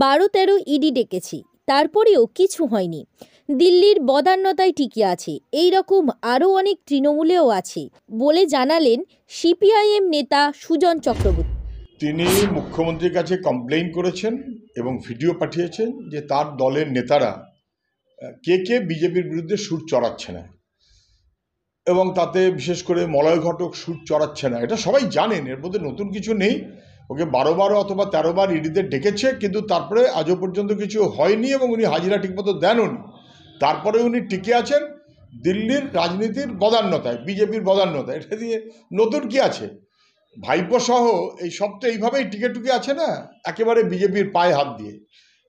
12-13 ED ডেকেছি, তারপরেও কিছু হয়নি। দিল্লির বদান্যতায় টিকে আছে। এই রকম আরও অনেক তৃণমূলেও আছে বলে জানালেন সিপিআইএম নেতা সুজন চক্রবর্তী। তিনি মুখ্যমন্ত্রীর কাছে কমপ্লেইন করেছেন এবং ভিডিও পাঠিয়েছেন যে তার দলের নেতারা কে বিজেপির বিরুদ্ধে সুর চড়াচ্ছে না, এবং তাতে বিশেষ করে মলয় ঘটক সুর চড়াচ্ছে না। এটা সবাই জানেন, এর মধ্যে নতুন কিছু নেই। ওকে 12 অথবা 13 ইডিতে ডেকেছে, কিন্তু তারপরে আজও পর্যন্ত কিছু হয়নি এবং উনি হাজিরা ঠিকমতো দেনও নি। তারপরে উনি টিকে আছেন দিল্লির রাজনীতির বদান্যতায়, বিজেপির বদান্যতায়। এটা দিয়ে নতুন কি আছে? ভাইপো সহ এই সব তো এইভাবেই টিকে টুকে আছে না, একেবারে বিজেপির পায়ে হাত দিয়ে।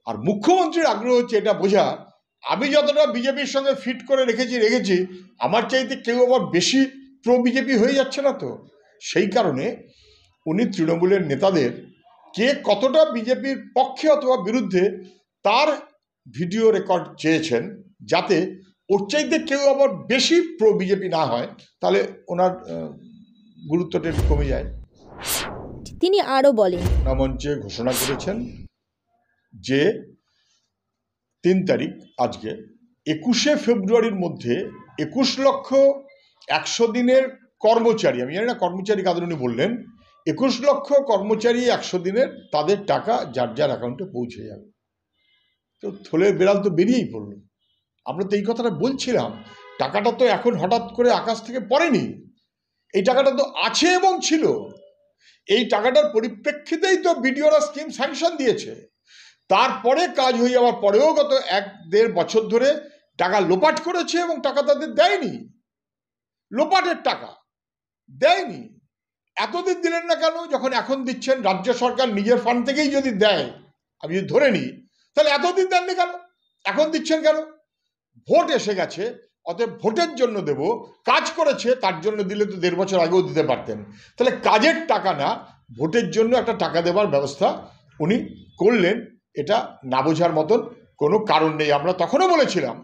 আর মুখ্যমন্ত্রীর আগ্রহ হচ্ছে এটা বোঝা, আমি যতটা বিজেপির সঙ্গে ফিট করে রেখেছি, আমার চাইতে কেউ আবার বেশি প্রো বিজেপি হয়ে যাচ্ছে না তো। সেই কারণে উনি তৃণমূলের নেতাদের কে কতটা বিজেপির পক্ষে অথবা বিরুদ্ধে তার ভিডিও রেকর্ড চেয়েছেন, যাতে ওর চাইতে কেউ আবার বেশি প্রো বিজেপি না হয়, তাহলে ওনার গুরুত্বটা একটু কমে যায়। তিনি আরও বলেন, মঞ্চে ঘোষণা করেছেন যে 3 তারিখ আজকে 21শে ফেব্রুয়ারির মধ্যে 21,100,000 দিনের কর্মচারী, আমি জানি না কর্মচারী কাদের উনি বললেন, 21 লক্ষ কর্মচারী 100 দিনের তাদের টাকা যার যার অ্যাকাউন্টে পৌঁছে যাবে। তো থলের বেড়াল তো বেরিয়েই পড়ল। আমরা তো এই কথাটা বলছিলাম, টাকাটা তো এখন হঠাৎ করে আকাশ থেকে পড়েনি, এই টাকাটা তো আছে এবং ছিল। এই টাকাটার পরিপ্রেক্ষিতেই তো বিডিওরা স্কিম স্যাংশন দিয়েছে। তারপরে কাজ হয়ে যাওয়ার পরেও গত 1-1.5 বছর ধরে টাকা লোপাট করেছে এবং টাকা তাদের দেয়নি। লোপাটের টাকা দেয়নি। এতদিন দিলেন না কেন? যখন এখন দিচ্ছেন, রাজ্য সরকার নিজের ফান্ড থেকেই যদি দেয়, আমি যদি ধরে নিই, তাহলে এতদিন দেননি কেন? এখন দিচ্ছেন কেন? ভোট এসে গেছে, অতএব ভোটের জন্য দেব, কাজ করেছে তার জন্য দিলে তো 1.5 বছর আগেও দিতে পারতেন। তাহলে কাজের টাকা না, ভোটের জন্য একটা টাকা দেওয়ার ব্যবস্থা উনি করলেন। এটা না বোঝার মতন কোনো কারণ নেই। আমরা তখনও বলেছিলাম,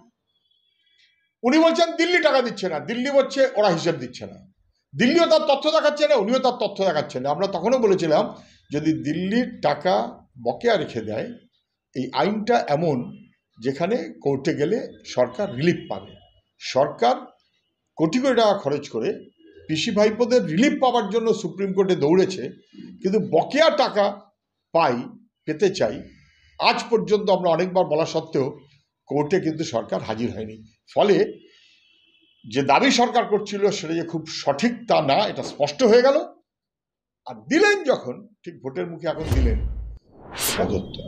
উনি বলছেন দিল্লি টাকা দিচ্ছে না, দিল্লি বলছে ওরা হিসেব দিচ্ছে না, দিল্লিও তার তথ্য দেখাচ্ছে না, উনিও তার তথ্য দেখাচ্ছেন না। আমরা তখনও বলেছিলাম যদি দিল্লির টাকা বকেয়া রেখে দেয়, এই আইনটা এমন যেখানে কোর্টে গেলে সরকার রিলিফ পাবে। সরকার কোটি কোটি টাকা খরচ করে পিসি ভাইপোদের রিলিফ পাওয়ার জন্য সুপ্রিম কোর্টে দৌড়েছে, কিন্তু বকেয়া টাকা পেতে চাই, আজ পর্যন্ত আমরা অনেকবার বলা সত্ত্বেও কোর্টে কিন্তু সরকার হাজির হয়নি। ফলে যে দাবি সরকার করছিল সেটা যে খুব সঠিক তা না, এটা স্পষ্ট হয়ে গেল। আর দিলেন যখন, ঠিক ভোটের মুখে এখন দিলেন।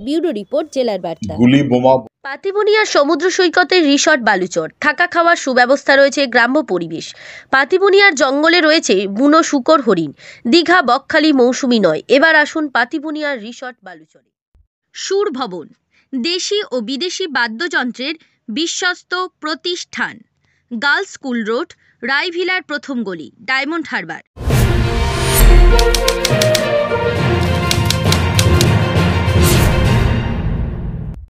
ব্যুরো রিপোর্ট, জেলার বার্তা। গুলি বোমা। পাতিবুনিয়ার সমুদ্র সৈকতের রিসর্ট বালুচর, থাকা খাওয়ার সুব্যবস্থা রয়েছে, গ্রাম্য পরিবেশ। পাতিবুনিয়ার জঙ্গলে রয়েছে বুনো শূকর, হরিণ। দীঘা বকখালি মৌসুমী নয়, এবার আসুন পাতিবুনিয়ার রিসর্ট বালুচরে। সুর ভবন, দেশি ও বিদেশি বাদ্যযন্ত্রের বিশ্বস্ত প্রতিষ্ঠান। গার্লস স্কুল রোড, রায়ভিলার প্রথম গলি, ডায়মন্ড হারবার।